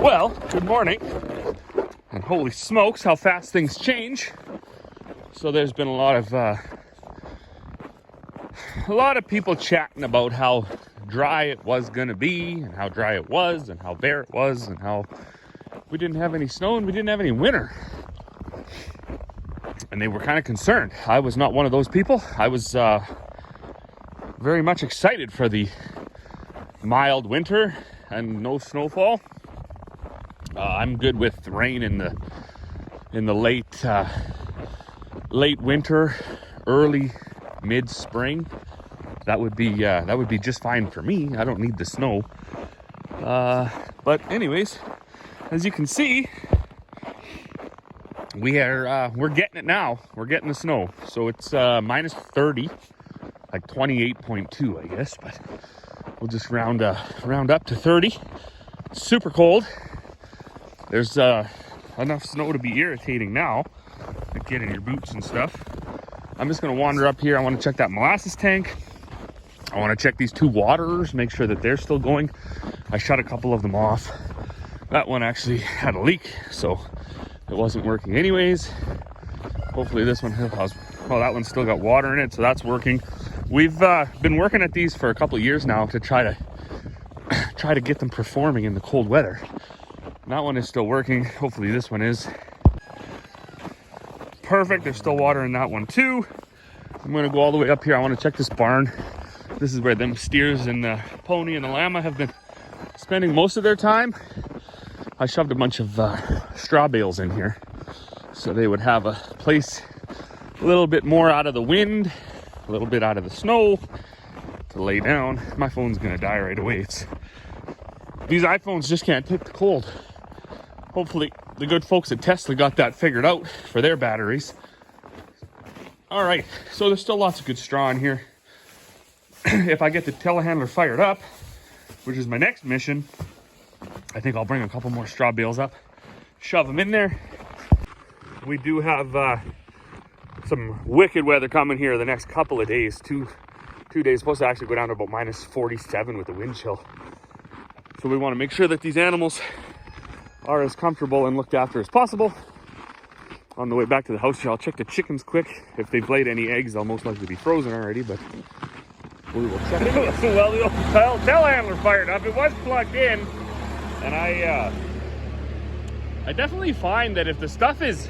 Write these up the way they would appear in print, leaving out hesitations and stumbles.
Well, good morning. And holy smokes, how fast things change. So there's been a lot of people chatting about how dry it was gonna be, and how dry it was, and how bare it was, and how we didn't have any snow and we didn't have any winter. And they were kind of concerned. I was not one of those people. I was very much excited for the mild winter and no snowfall. I'm good with rain in the late winter, early mid spring. That would be just fine for me. I don't need the snow. But anyways, as you can see, we're getting it now. We're getting the snow. So it's minus 30, like 28.2, I guess. But we'll just round up to 30. Super cold. There's enough snow to be irritating now, like getting your boots and stuff. I'm just gonna wander up here. I want to check that molasses tank. I want to check these two waterers, make sure that they're still going. I shut a couple of them off. That one actually had a leak, so it wasn't working anyways. Hopefully this one has, well, that one's still got water in it, so that's working. We've been working at these for a couple of years now to try to get them performing in the cold weather. And that one is still working. Hopefully this one is. Perfect. There's still water in that one too. I'm going to go all the way up here. I want to check this barn. This is where them steers and the pony and the llama have been spending most of their time. I shoved a bunch of straw bales in here so they would have a place a little bit more out of the wind, a little bit out of the snow to lay down. My phone's going to die right away. These iPhones just can't take the cold. Hopefully the good folks at Tesla got that figured out for their batteries. All right, so there's still lots of good straw in here. If I get the telehandler fired up, which is my next mission, I think I'll bring a couple more straw bales up, shove them in there. We do have some wicked weather coming here the next couple of days. Two days, supposed to actually go down to about minus 47 with the wind chill. So we want to make sure that these animals are as comfortable and looked after as possible. On the way back to the house here, I'll check the chickens quick. If they've laid any eggs, they'll most likely be frozen already, but we will check it. Well, the old telehandler fired up. It was plugged in, and I definitely find that if the stuff is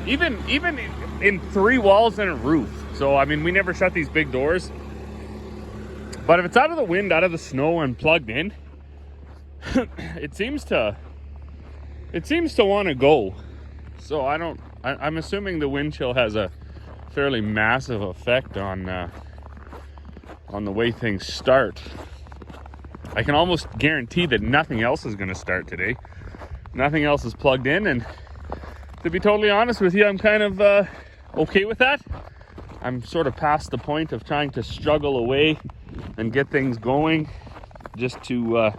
even in three walls and a roof, so I mean, we never shut these big doors, but if it's out of the wind, out of the snow, and plugged in, it seems to want to go. So I'm assuming the wind chill has a fairly massive effect on the way things start. I can almost guarantee that nothing else is going to start today. Nothing else is plugged in, and to be totally honest with you, I'm kind of okay with that. I'm sort of past the point of trying to struggle away and get things going just to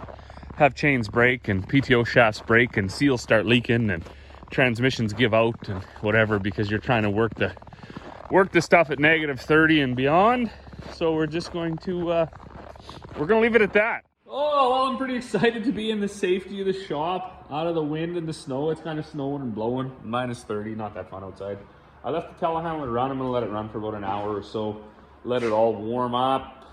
have chains break and PTO shafts break and seals start leaking and transmissions give out and whatever, because you're trying to work the stuff at negative 30 and beyond. So we're just going to leave it at that. Oh, well, I'm pretty excited to be in the safety of the shop, out of the wind and the snow. It's kind of snowing and blowing. Minus 30, not that fun outside. I left the telehandler run. I'm going to let it run for about an hour or so. Let it all warm up,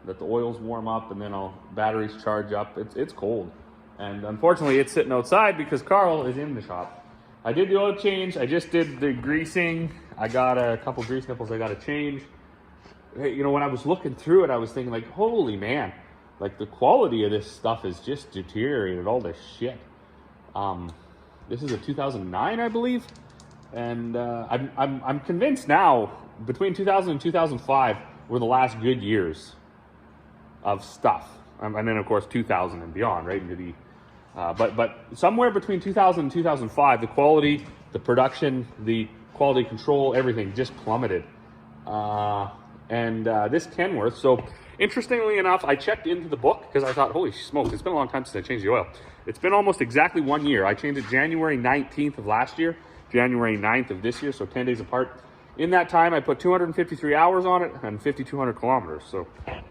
let the oils warm up, and then batteries charge up. It's cold. And unfortunately, it's sitting outside because Carl is in the shop. I did the oil change. I just did the greasing. I got a couple grease nipples I got to change. Hey, you know, when I was looking through it, I was thinking like, holy man, like the quality of this stuff is just deteriorated, all this shit. This is a 2009, I believe. And I'm convinced now, between 2000 and 2005 were the last good years of stuff. And then of course 2000 and beyond, right? Into the but somewhere between 2000 and 2005, the quality, the production, the quality control, everything just plummeted. This Kenworth, so interestingly enough, I checked into the book because I thought, holy smokes, it's been a long time since I changed the oil. It's been almost exactly 1 year. I changed it January 19th of last year, January 9th of this year, so 10 days apart. In that time, I put 253 hours on it and 5,200 kilometers. So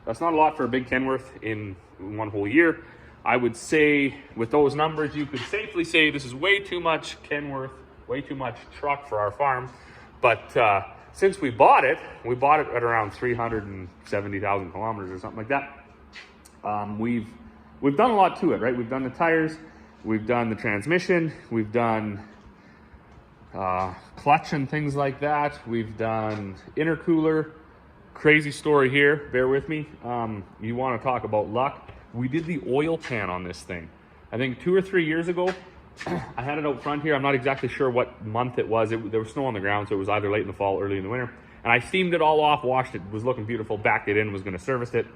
that's not a lot for a big Kenworth in one whole year. I would say with those numbers, you could safely say this is way too much Kenworth, way too much truck for our farm. But since we bought it at around 370,000 kilometers or something like that. We've done a lot to it, right? We've done the tires, we've done the transmission, we've done clutch and things like that. We've done intercooler. Crazy story here, bear with me. You want to talk about luck? We did the oil pan on this thing. I think 2 or 3 years ago. I had it out front here. I'm not exactly sure what month it was. There was snow on the ground, so it was either late in the fall, early in the winter. And I steamed it all off, washed it, was looking beautiful, backed it in, was going to service it.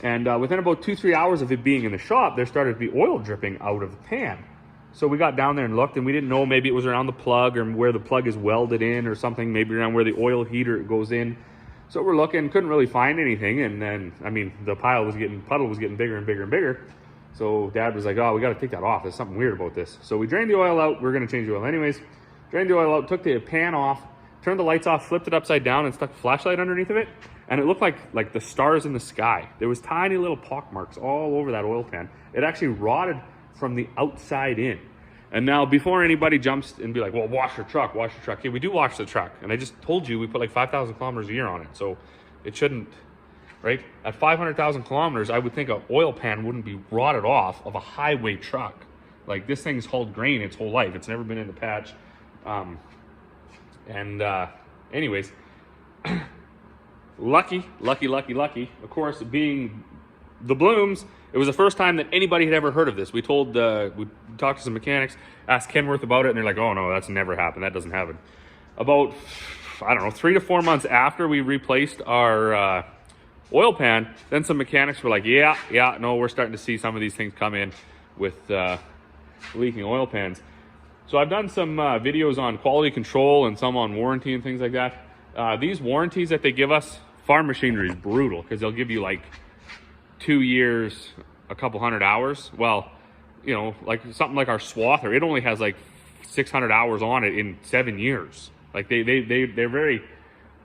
And within about 2-3 hours of it being in the shop, there started to be oil dripping out of the pan. So we got down there and looked, and we didn't know, maybe it was around the plug or where the plug is welded in or something, maybe around where the oil heater goes in. So we're looking, couldn't really find anything. And then, I mean, the puddle was getting bigger and bigger and bigger. So Dad was like, oh, we got to take that off. There's something weird about this. So we drained the oil out. We're going to change the oil anyways. Drained the oil out, took the pan off, turned the lights off, flipped it upside down, and stuck a flashlight underneath of it. And it looked like the stars in the sky. There was tiny little pock marks all over that oil pan. It actually rotted from the outside in. And now, before anybody jumps and be like, well, wash your truck. Yeah, we do wash the truck. And I just told you we put like 5,000 kilometers a year on it. So it shouldn't, right? At 500,000 kilometers, I would think an oil pan wouldn't be rotted off of a highway truck. Like, this thing's hauled grain its whole life. It's never been in the patch. Anyways, lucky. Of course, being the Blooms, it was the first time that anybody had ever heard of this. We talked to some mechanics, asked Kenworth about it, and they're like, oh no, that's never happened. That doesn't happen. About, I don't know, 3 to 4 months after we replaced our oil pan, then some mechanics were like, yeah, no, we're starting to see some of these things come in with leaking oil pans. So I've done some videos on quality control and some on warranty and things like that. These warranties that they give us, farm machinery is brutal because they'll give you like 2 years, a couple hundred hours. Well, you know, like something like our swather, it only has like 600 hours on it in 7 years. Like they're very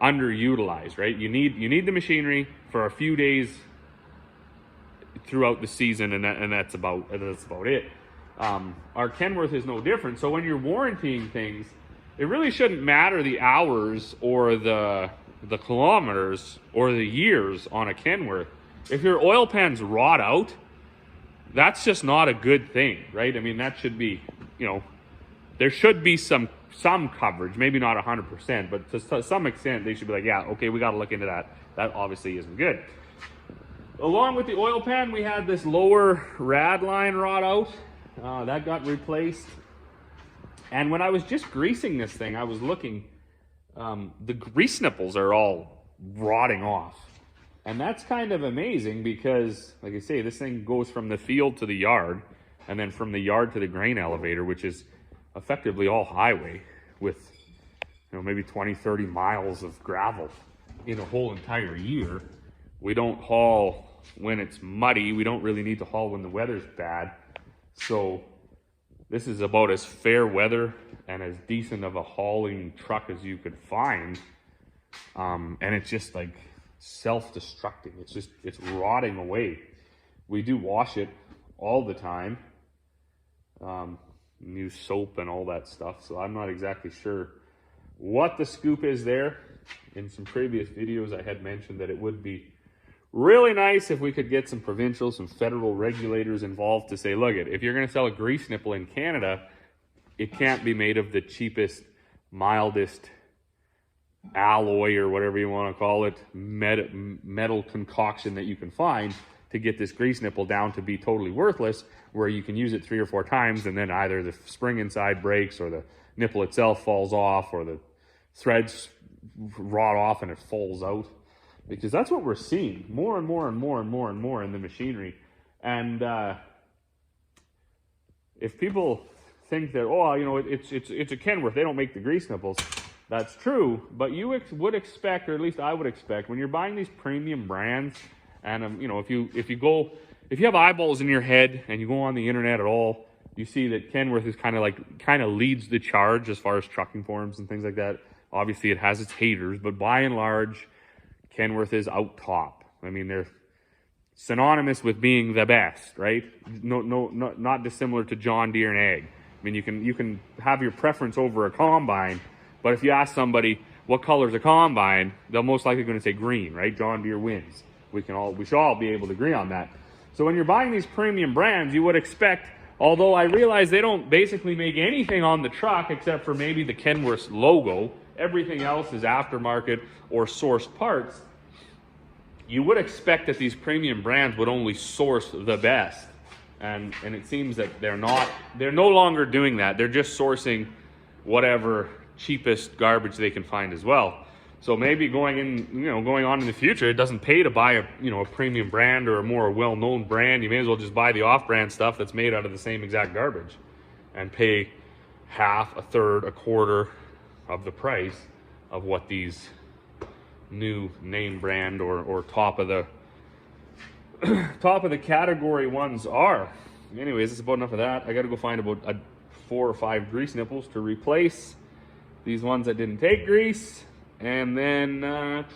underutilized, right? You need the machinery for a few days throughout the season, and that's about it. Our Kenworth is no different. So when you're warrantying things, it really shouldn't matter the hours or the kilometers or the years on a Kenworth. If your oil pans rot out, that's just not a good thing, right? I mean, that should be, you know, there should be some coverage, maybe not 100%, but to some extent, they should be like, yeah, okay, we got to look into that. That obviously isn't good. Along with the oil pan, we had this lower rad line rot out. That got replaced. And when I was just greasing this thing, I was looking, the grease nipples are all rotting off. And that's kind of amazing because, like I say, this thing goes from the field to the yard, and then from the yard to the grain elevator, which is effectively all highway with, you know, maybe 20, 30 miles of gravel in a whole entire year. We don't haul when it's muddy. We don't really need to haul when the weather's bad. So this is about as fair weather and as decent of a hauling truck as you could find. And it's just like self-destructing. It's rotting away. We do wash it all the time. Use soap and all that stuff. So I'm not exactly sure what the scoop is there. In some previous videos, I had mentioned that it would be really nice if we could get some provincial, some federal regulators involved to say, look, if you're going to sell a grease nipple in Canada, it can't be made of the cheapest, mildest alloy or whatever you want to call it, metal concoction that you can find to get this grease nipple down to be totally worthless, where you can use it 3 or 4 times and then either the spring inside breaks or the nipple itself falls off or the threads rot off and it falls out. Because that's what we're seeing more and more in the machinery. And if people think that, oh, you know, it's a Kenworth, they don't make the grease nipples. That's true, but you would expect, or at least I would expect, when you're buying these premium brands, and you know, if you have eyeballs in your head and you go on the internet at all, you see that Kenworth is kind of leads the charge as far as trucking forums and things like that. Obviously, it has its haters, but by and large, Kenworth is out top. I mean, they're synonymous with being the best, right? Not dissimilar to John Deere and Ag. I mean, you can have your preference over a combine, but if you ask somebody what color's a combine, they're most likely going to say green, right? John Deere wins. We should all be able to agree on that. So when you're buying these premium brands, you would expect, although I realize they don't basically make anything on the truck except for maybe the Kenworth logo, everything else is aftermarket or sourced parts, you would expect that these premium brands would only source the best. And it seems that they're no longer doing that. They're just sourcing whatever cheapest garbage they can find as well. So maybe going on in the future, it doesn't pay to buy a premium brand or a more well-known brand. You may as well just buy the off-brand stuff that's made out of the same exact garbage and pay half, a third, a quarter of the price of what these new name brand or top of the category ones are. Anyways, that's about enough of that. I got to go find about 4 or 5 grease nipples to replace these ones that didn't take grease. And then,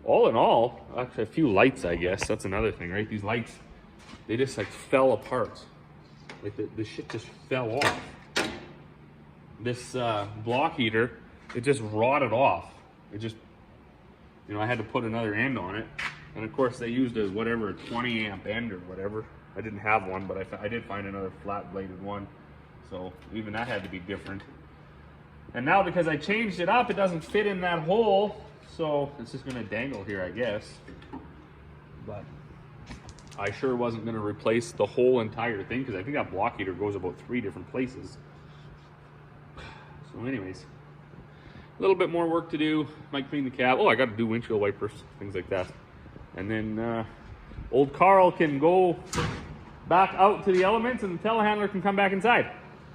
all in all, actually a few lights, I guess. That's another thing, right? These lights, they just like fell apart. Like the shit just fell off. This block heater, it just rotted off. It just, I had to put another end on it. And of course they used a 20 amp end or whatever. I didn't have one, but I did find another flat bladed one. So even that had to be different. And now because I changed it up, it doesn't fit in that hole. So it's just gonna dangle here, I guess. But I sure wasn't gonna replace the whole entire thing because I think that block heater goes about 3 different places. So anyways, a little bit more work to do. Might clean the cab. Oh, I gotta do windshield wipers, things like that. And then old Carl can go back out to the elements and the telehandler can come back inside.